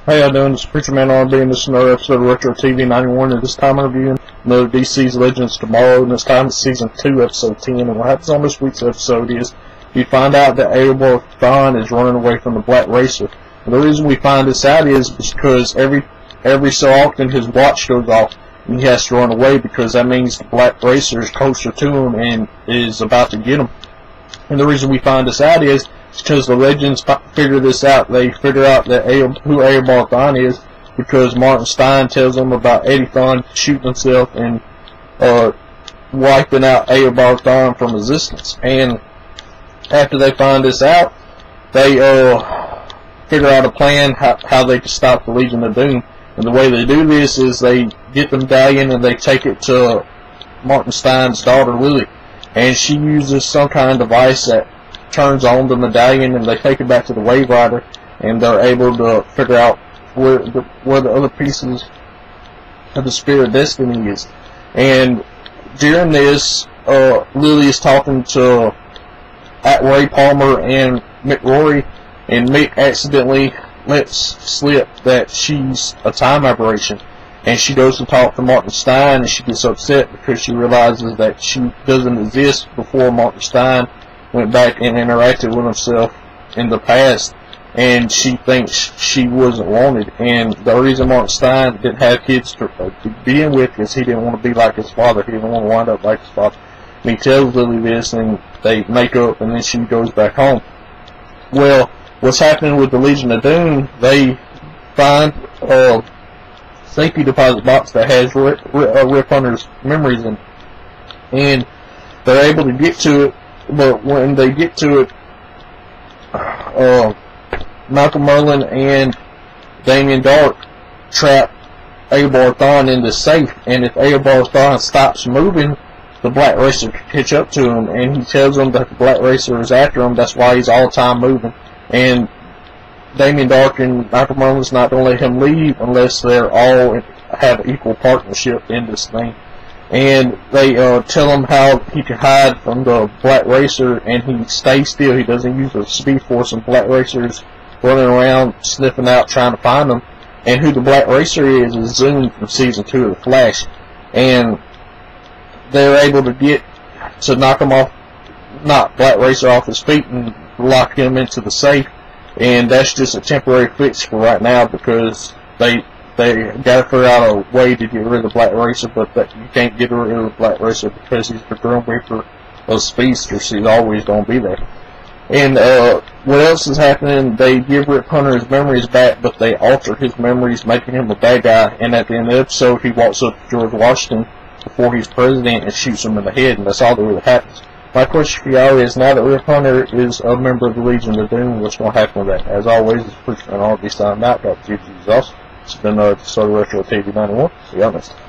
How y'all doing? This is Preacher Man RB, and this is another episode of Retro TV 91, and this time I'm reviewing another DC's Legends Tomorrow, and this time it's Season 2, Episode 10, and what happens on this week's episode is we find out that Eobard Thawne is running away from the Black Racer. And the reason we find this out is because every so often his watch goes off, and he has to run away because that means the Black Racer is closer to him and is about to get him. And the reason we find this out is because the Legends figure this out. They figure out that who Eobard Thawne is because Martin Stein tells them about Eddie Thawne shooting himself and wiping out Eobard Thawne from existence. And after they find this out, they figure out a plan how they can stop the Legion of Doom. And the way they do this is they get the medallion and they take it to Martin Stein's daughter Lily, and she uses some kind of device that turns on the medallion, and they take it back to the Wave Rider, and they're able to figure out where the other pieces of the Spear of Destiny is. And during this, Lily is talking to Ray Palmer and Mick Rory, and Mick accidentally lets slip that she's a time aberration, and she goes to talk to Martin Stein, and she gets upset because she realizes that she doesn't exist before Martin Stein went back and interacted with himself in the past, and she thinks she wasn't wanted. And the reason Martin Stein didn't have kids to begin with is he didn't want to be like his father. He didn't want to wind up like his father. And he tells Lily this, and they make up, and then she goes back home. Well, what's happening with the Legion of Doom, they find a safety deposit box that has Rip Hunter's memories in it, and they're able to get to it. But when they get to it, Michael Merlin and Damien Darhk trap Eobard Thawne in the safe, and if Eobard Thawne stops moving, the Black Racer can catch up to him, and he tells them that the Black Racer is after him. That's why he's all the time moving, and Damien Darhk and Michael Merlin's not going to let him leave unless they're all have equal partnership in this thing. And they tell him how he can hide from the Black Racer, and he stays still. He doesn't use the Speed Force, and Black Racer's running around sniffing out trying to find him. And who the Black Racer is Zoom from Season 2 of The Flash. And they're able to get to knock Black Racer off his feet and lock him into the safe. And that's just a temporary fix for right now because they got to figure out a way to get rid of the Black Racer, but that you can't get rid of the Black Racer because he's the Grim Reaper of speedsters. He's always going to be there. And what else is happening? They give Rip Hunter his memories back, but they alter his memories, making him a bad guy. And at the end of the episode, he walks up to George Washington before he's president and shoots him in the head, and that's all that really happens. My question for y'all is, now that Rip Hunter is a member of the Legion of Doom, what's going to happen with that? As always, it's Preacher Man RB signing out. God, Jesus is awesome. It's been another episode of Retro TV 91. See y'all next time.